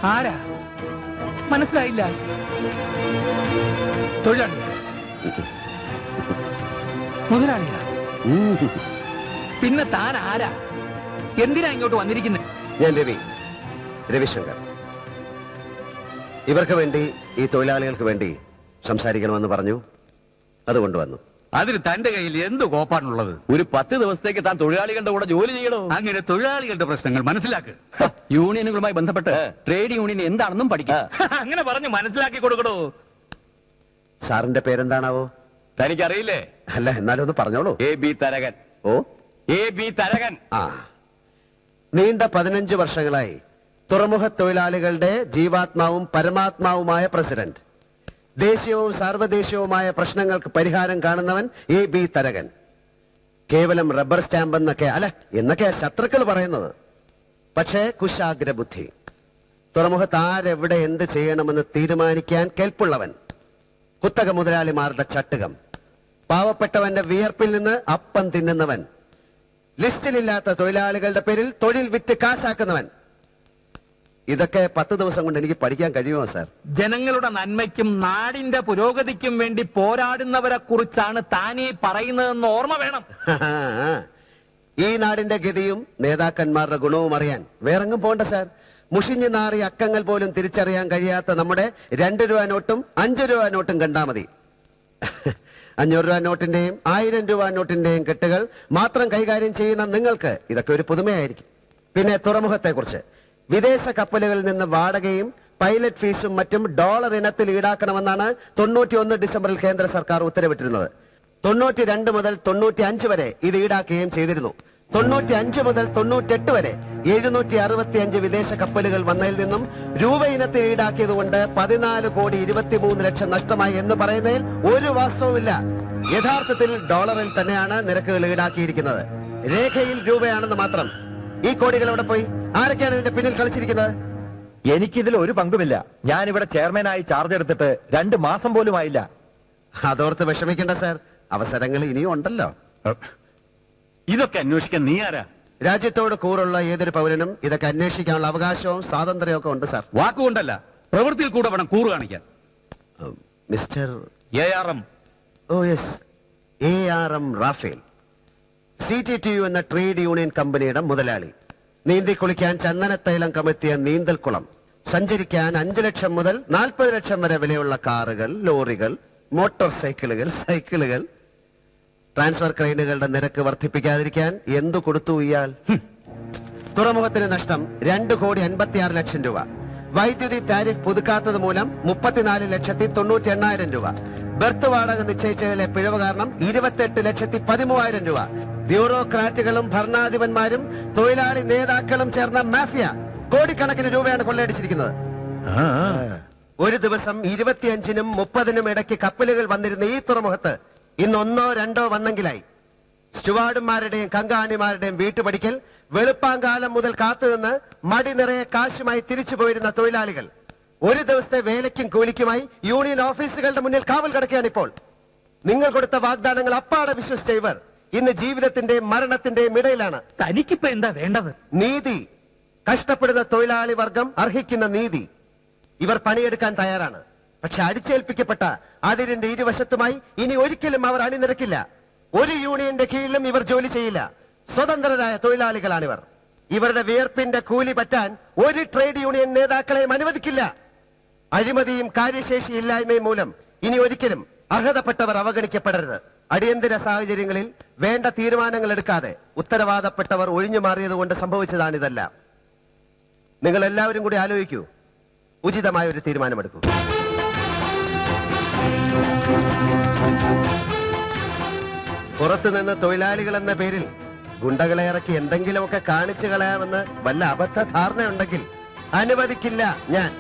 ആരാ? മനസ്സിലായില്ല. തൊഴിലാളി, മുതലാളിയാ? പിന്നെ താൻ ആരാ? എന്തിനാ ഇങ്ങോട്ട് വന്നിരിക്കുന്നത്? ഞാൻ രവിശങ്കർ. ഇവർക്ക് വേണ്ടി, ഈ തൊഴിലാളികൾക്ക് വേണ്ടി സംസാരിക്കണമെന്ന് പറഞ്ഞു, അതുകൊണ്ട് വന്നു. അതിന് തന്റെ കയ്യിൽ എന്ത് കോപ്പാണുള്ളത്? ഒരു 10 ദിവസത്തേക്ക് താൻ തൊഴിലാളികളുടെ കൂടെ ജോലി ചെയ്യണോ? അങ്ങനെ തൊഴിലാളികളുടെ പ്രശ്നങ്ങൾ മനസ്സിലാക്ക്. യൂണിയനുകളുമായി ബന്ധപ്പെട്ട് ട്രേഡ് യൂണിയൻ എന്താണെന്നും പഠിക്കാം. അങ്ങനെ പറഞ്ഞു മനസ്സിലാക്കി കൊടുക്കണോ? സാറിന്റെ പേരെന്താണാവോ? തനിക്കറിയില്ലേ? അല്ല, എന്നാലും ഒന്ന് പറഞ്ഞോളൂ. AB തരകൻ. ഓ, AB തരകൻ. ആ, നീണ്ട 15 വർഷങ്ങളായി തുറമുഖ തൊഴിലാളികളുടെ ജീവാത്മാവും പരമാത്മാവുമായ പ്രസിഡന്റ്, ദേശീയവും സാർവദേശീയവുമായ പ്രശ്നങ്ങൾക്ക് പരിഹാരം കാണുന്നവൻ AB തരകൻ. കേവലം റബ്ബർ സ്റ്റാമ്പ് എന്നൊക്കെയാ ശത്രുക്കൾ പറയുന്നത്. പക്ഷേ കുശാഗ്ര ബുദ്ധി, തുറമുഖത്ത് ആരെവിടെ എന്ത് ചെയ്യണമെന്ന് തീരുമാനിക്കാൻ കെൽപ്പുള്ളവൻ, കുത്തക മുതലാളിമാരുടെ ചട്ടുകം, പാവപ്പെട്ടവന്റെ വിയർപ്പിൽ നിന്ന് അപ്പം തിന്നുന്നവൻ, ലിസ്റ്റിലില്ലാത്ത തൊഴിലാളികളുടെ പേരിൽ തൊഴിൽ വിറ്റ് കാശാക്കുന്നവൻ. ഇതൊക്കെ 10 ദിവസം കൊണ്ട് എനിക്ക് പഠിക്കാൻ കഴിയുമോ സാർ? ജനങ്ങളുടെ നന്മയ്ക്കും നാടിന്റെ പുരോഗതിക്കും വേണ്ടി പോരാടുന്നവരെ കുറിച്ചാണ് താനീ പറയുന്നതെന്ന് ഓർമ്മ വേണം. ഈ നാടിന്റെ ഗതിയും നേതാക്കന്മാരുടെ ഗുണവും അറിയാൻ വേറെങ്ങും പോണ്ട സാർ. മുഷിഞ്ഞു നാറി അക്കങ്ങൾ പോലും തിരിച്ചറിയാൻ കഴിയാത്ത നമ്മുടെ 2 രൂപ നോട്ടും 5 രൂപ നോട്ടും കണ്ടാ മതി. 500 രൂപ നോട്ടിന്റെയും 1000 രൂപ നോട്ടിന്റെയും കെട്ടുകൾ മാത്രം കൈകാര്യം ചെയ്യുന്ന നിങ്ങൾക്ക് ഇതൊക്കെ ഒരു പുതുമയായിരിക്കും. പിന്നെ തുറമുഖത്തെ കുറിച്ച്, വിദേശ കപ്പലുകളിൽ നിന്ന് വാടകയും പൈലറ്റ് ഫീസും മറ്റും ഡോളർ ഇനത്തിൽ ഈടാക്കണമെന്നാണ് 91 ഡിസംബറിൽ കേന്ദ്ര സർക്കാർ ഉത്തരവിട്ടിരുന്നത്. 92 മുതൽ 95 വരെ ഇത് ഈടാക്കുകയും ചെയ്തിരുന്നു. 95 മുതൽ 98 വരെ 765 വിദേശ കപ്പലുകൾ വന്നതിൽ നിന്നും രൂപ ഇനത്തിൽ ഈടാക്കിയതുകൊണ്ട് 14,23,00,000 നഷ്ടമായി എന്ന് പറയുന്നതിൽ ഒരു വാസ്തവമില്ല. യഥാർത്ഥത്തിൽ ഡോളറിൽ തന്നെയാണ് നിരക്കുകൾ ഈടാക്കിയിരിക്കുന്നത്. രേഖയിൽ രൂപയാണെന്ന് മാത്രം. ഈ കോടികൾ എവിടെ പോയി? ആരൊക്കെയാണ് ഇതിന്റെ പിന്നിൽ കളിച്ചിരിക്കുന്നത്? എനിക്കിതിൽ ഒരു പങ്കുമില്ല. ഞാനിവിടെ ചെയർമാനായി ചാർജ് എടുത്തിട്ട് 2 മാസം പോലും ആയില്ല. അതോർത്ത് വിഷമിക്കേണ്ട സാർ, അവസരങ്ങൾ ഇനിയും ഉണ്ടല്ലോ. ഇതൊക്കെ അന്വേഷിക്കാൻ നീ ആരാ? രാജ്യത്തോട് കൂറുള്ള ഏതൊരു പൗരനും ഇതൊക്കെ അന്വേഷിക്കാനുള്ള അവകാശവും സ്വാതന്ത്ര്യവും ഒക്കെ ഉണ്ട് സാർ. വാക്കുകൊണ്ടല്ല, പ്രവൃത്തിയിൽ കൂടെ വേണം കൂറ് കാണിക്കാൻ. Mister ARM. Oh yes, ARM Raphael, CTTU എന്ന ട്രേഡ് യൂണിയൻ കമ്പനിയുടെ മുതലാളി. നീന്തി കുളിക്കാൻ ചന്ദനത്തൈലം കമത്തിയ നീന്തൽക്കുളം, സഞ്ചരിക്കാൻ 5 ലക്ഷം മുതൽ 40 ലക്ഷം വരെ വിലയുള്ള കാറുകൾ, ലോറികൾ, മോട്ടോർ സൈക്കിളുകൾ. ട്രാൻസ്ഫർ ക്രെയിനുകളുടെ നിരക്ക് വർദ്ധിപ്പിക്കാതിരിക്കാൻ എന്തു കൊടുത്തു ഇയാൾ? തുറമുഖത്തിന് നഷ്ടം 2,56,00,000 രൂപ. വൈദ്യുതി താരിഫ് പുതുക്കാത്തത് മൂലം 34,98,000 രൂപ. ബർത്ത് വാടക നിശ്ചയിച്ചതിലെ പിഴവ് കാരണം 28,13,000 രൂപ. ബ്യൂറോക്രാറ്റുകളും ഭരണാധിപന്മാരും തൊഴിലാളി നേതാക്കളും ചേർന്ന മാഫിയ കോടിക്കണക്കിന് രൂപയാണ് കൊള്ളയടിച്ചിരിക്കുന്നത്. ഒരു ദിവസം 25-നും 30-നും ഇടയ്ക്ക് കപ്പലുകൾ വന്നിരുന്ന ഈ തുറമുഖത്ത് ഇന്ന് 1-2 വന്നെങ്കിലായി. സ്റ്റുവാർഡുമാരുടെയും കങ്കാണിമാരുടെയും വീട്ടുപടിക്കൽ വെളുപ്പാങ്കാലം മുതൽ കാത്തുനിന്ന് മടി നിറയെ കാശുമായി തിരിച്ചു പോയിരുന്ന തൊഴിലാളികൾ ഒരു ദിവസത്തെ വേലയ്ക്കും കൂലിക്കുമായി യൂണിയൻ ഓഫീസുകളുടെ മുന്നിൽ കാവൽ കിടക്കുകയാണിപ്പോൾ. നിങ്ങൾ കൊടുത്ത വാഗ്ദാനങ്ങൾ അപ്പാടെ വിശ്വസിച്ച ഇവർ ഇന്ന് ജീവിതത്തിന്റെയും മരണത്തിന്റെയും ഇടയിലാണ്. തനിക്കിപ്പോ എന്താ വേണ്ടത്? നീതി. കഷ്ടപ്പെടുന്ന തൊഴിലാളി വർഗം അർഹിക്കുന്ന നീതി. ഇവർ പണിയെടുക്കാൻ തയ്യാറാണ്. പക്ഷെ അടിച്ചേൽപ്പിക്കപ്പെട്ട അതിരിന്റെ ഇരുവശത്തുമായി ഇനി ഒരിക്കലും അവർ അണിനിരക്കില്ല. ഒരു യൂണിയന്റെ കീഴിലും ഇവർ ജോലി ചെയ്യില്ല. സ്വതന്ത്രരായ തൊഴിലാളികളാണിവർ. ഇവരുടെ വിയർപ്പിന്റെ കൂലി പറ്റാൻ ഒരു ട്രേഡ് യൂണിയൻ നേതാക്കളെയും അനുവദിക്കില്ല. അഴിമതിയും കാര്യശേഷി ഇല്ലായ്മയും മൂലം ഇനി ഒരിക്കലും അർഹതപ്പെട്ടവർ അവഗണിക്കപ്പെടരുത്. അടിയന്തര സാഹചര്യങ്ങളിൽ വേണ്ട തീരുമാനങ്ങൾ എടുക്കാതെ ഉത്തരവാദപ്പെട്ടവർ ഒഴിഞ്ഞു മാറിയതുകൊണ്ട് സംഭവിച്ചതാണിതെല്ലാം. നിങ്ങൾ എല്ലാവരും കൂടി ആലോചിക്കൂ, ഉചിതമായ ഒരു തീരുമാനമെടുക്കൂ. പുറത്തുനിന്ന് തൊഴിലാളികൾ എന്ന പേരിൽ ഗുണ്ടകളെ ഇറക്കി എന്തെങ്കിലുമൊക്കെ കാണിച്ചു കളയാമെന്ന് വല്ല അബദ്ധ ധാരണയുണ്ടെങ്കിൽ അനുവദിക്കില്ല ഞാൻ.